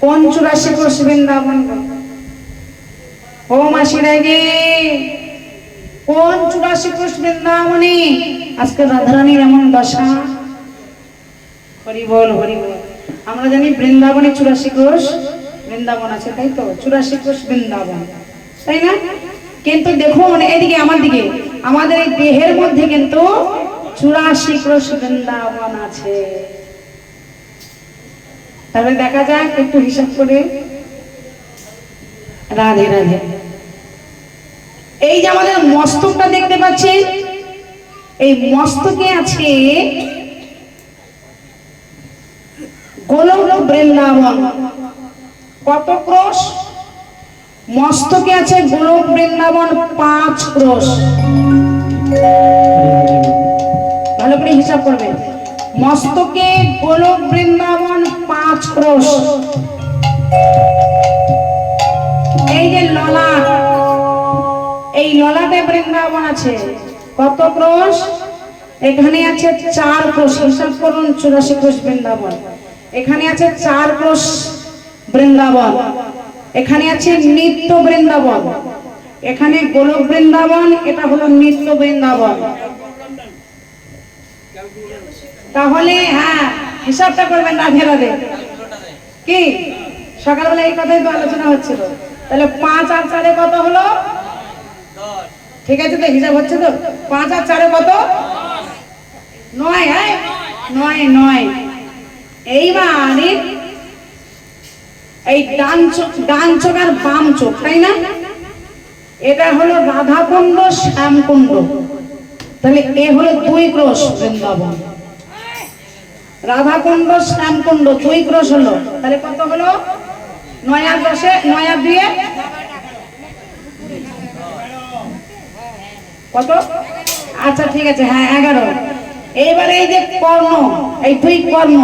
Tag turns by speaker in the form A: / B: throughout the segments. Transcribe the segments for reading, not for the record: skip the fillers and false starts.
A: কোন 84 কোষ বৃন্দাবন? ও মাসিরা গে, কোন 84 কোষ বৃন্দাবনে আজকে রাধারানীর এমন দশা? হরি বল হরি বল। আমরা জানি বৃন্দাবনে 84 কোষ বৃন্দাবন আছে, তাই তো? 84 কোষ বৃন্দাবন, তাই না? কিন্তু দেখুন এদিকে আমার দিকে, আমাদের এই দেহের মধ্যে কিন্তু 84 কোষ বৃন্দাবন আছে। তাহলে দেখা যাক একটু হিসাব করে। রাধে রাধে। এই যে আমাদের মস্তকটা দেখতে পাচ্ছেন, এই মস্তকে আছে গোলক বৃন্দাবন। কত ক্রোশ? মস্তকে আছে গোলক বৃন্দাবন 5 ক্রোশ। ভালো করে হিসাব করবেন। মস্তকে গোলক বৃন্দাবন 5 ক্রোশ। এই যে ললাট, এই ললাটে বৃন্দাবন আছে কত ক্রোশ? এখানে আছে 4 ক্রোশ। হিসাব করুন 84 ক্রোশ বৃন্দাবন। এখানে আছে 4 ক্রোশ বৃন্দাবন। এখানে আছে নিত্য বৃন্দাবন। এখানে গোলক বৃন্দাবন, এটা হলো নিত্য বৃন্দাবন। তাহলে হ্যাঁ হিসাবটা করবেন। রাধে রাধে। কি সকালবেলা এই কথাই তো আলোচনা হচ্ছিল। তাহলে 5 আর 4 কত হলো? ঠিক আছে তো, হিসাব হচ্ছে তো? 5 আর 4 কত? 9। হ্যাঁ 9। এইবার এই ডান চোখ আর বাম চোখ, তাই না? এটা হলো রাধাকুণ্ড শ্যামকুণ্ড। তাহলে এ হলো 2 ক্রোশ বৃন্দাবন। রাধাকুণ্ড শ্যামকুণ্ড 2 ক্রোশ হলো। তাহলে কত হলো? 9 আর 10, 9 আর 2 কত? আচ্ছা ঠিক আছে, হ্যাঁ 11। এইবারে এই যে কর্ণ, এই 2 কর্ণ,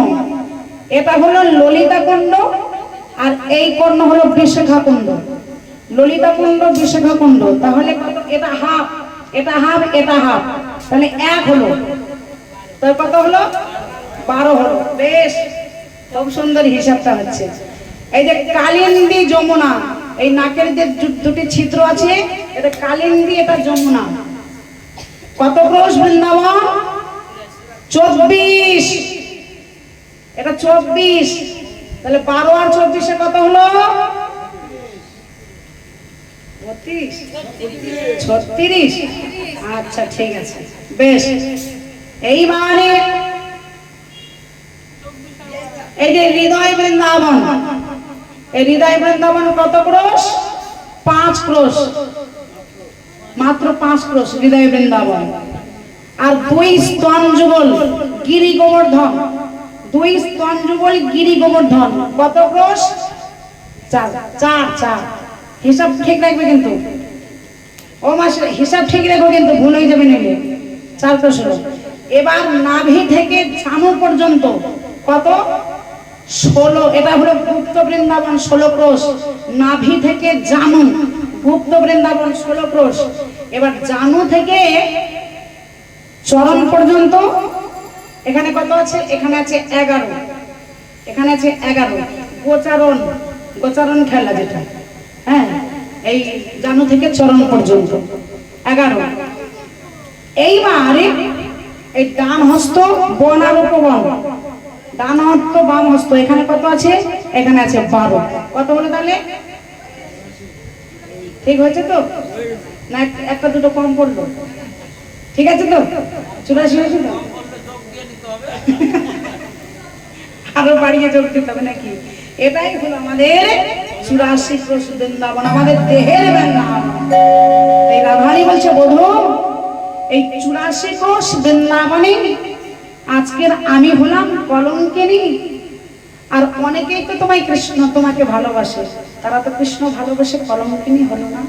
A: এটা হলো ললিতা কুণ্ড আর এই কর্ণ হলো বিশাখা কুণ্ড। ললিতা কুণ্ড বিশাখা কুণ্ড। তাহলে কত? এটা হাফ, এটা হাফ, এটা হাফ। তাহলে 1 হলো। তাহলে কত হলো? 12 হলো। বেশ, খুব সুন্দর হিসাবটা হচ্ছে। এই যে কালিন্দী যমুনা, এই নাকের যে 2টি ছিদ্র আছে, এটা কালিন্দী, এটা যমুনা। কত ক্রোশ বৃন্দাবন? 24। এটা 24। তাহলে 12 আর 24 কত হলো? 36। আচ্ছা ঠিক আছে, বেশ। এইবারে এই যে হৃদয় বৃন্দাবন, এই হৃদয় বৃন্দাবন কত ক্রোশ? 5 ক্রোশ। মাত্র 5 ক্রোশ হৃদয় বৃন্দাবন। আর 2 স্তন যুগল গিরি গোবর্ধন, 2 স্তন যুগল গিরি গোবর্ধন কত ক্রোশ? 4। হিসাব ঠিক রাখবে কিন্তু। ও মাস হিসাব ঠিক রাখবো কিন্তু, ভুল হয়ে যাবে নাকি। 4 ক্রোশ হলো। এবার নাভি থেকে জানু পর্যন্ত কত? 16। এটা হলো গুপ্ত বৃন্দাবন 16 ক্রোশ। নাভি থেকে জানু গুপ্ত বৃন্দাবন 16 ক্রোশ। এবার জানু থেকে চরণ পর্যন্ত এখানে কত আছে? এখানে আছে 11। এখানে আছে 11। গোচারণ খেলা যেটা, হ্যাঁ, এই জানু থেকে চরণ পর্যন্ত 11। এইবারে এই ডান হস্ত বন আর উপবন, ডান হস্ত বাম হস্ত, এখানে কত আছে? এখানে আছে 12। কত হলো তাহলে? ঠিক হয়েছে তো? না একটা দুটো কম পড়লো? ঠিক আছে তো? 84 হয়েছে তো? আরো বাড়িয়ে যোগ দিতে হবে নাকি? এটাই হলো আমাদের 84 ক্রোশ বৃন্দাবন, আমাদের দেহের বৃন্দাবন। এই রাধারানী বলছে, বধূ এই 84 ক্রোশ বৃন্দাবনে আজকের আমি হলাম কলঙ্কিনী। আর অনেকেই তো তোমায় কৃষ্ণ তোমাকে ভালোবাসে, তারা তো কৃষ্ণ ভালোবাসে, কলঙ্কিনী হলো না।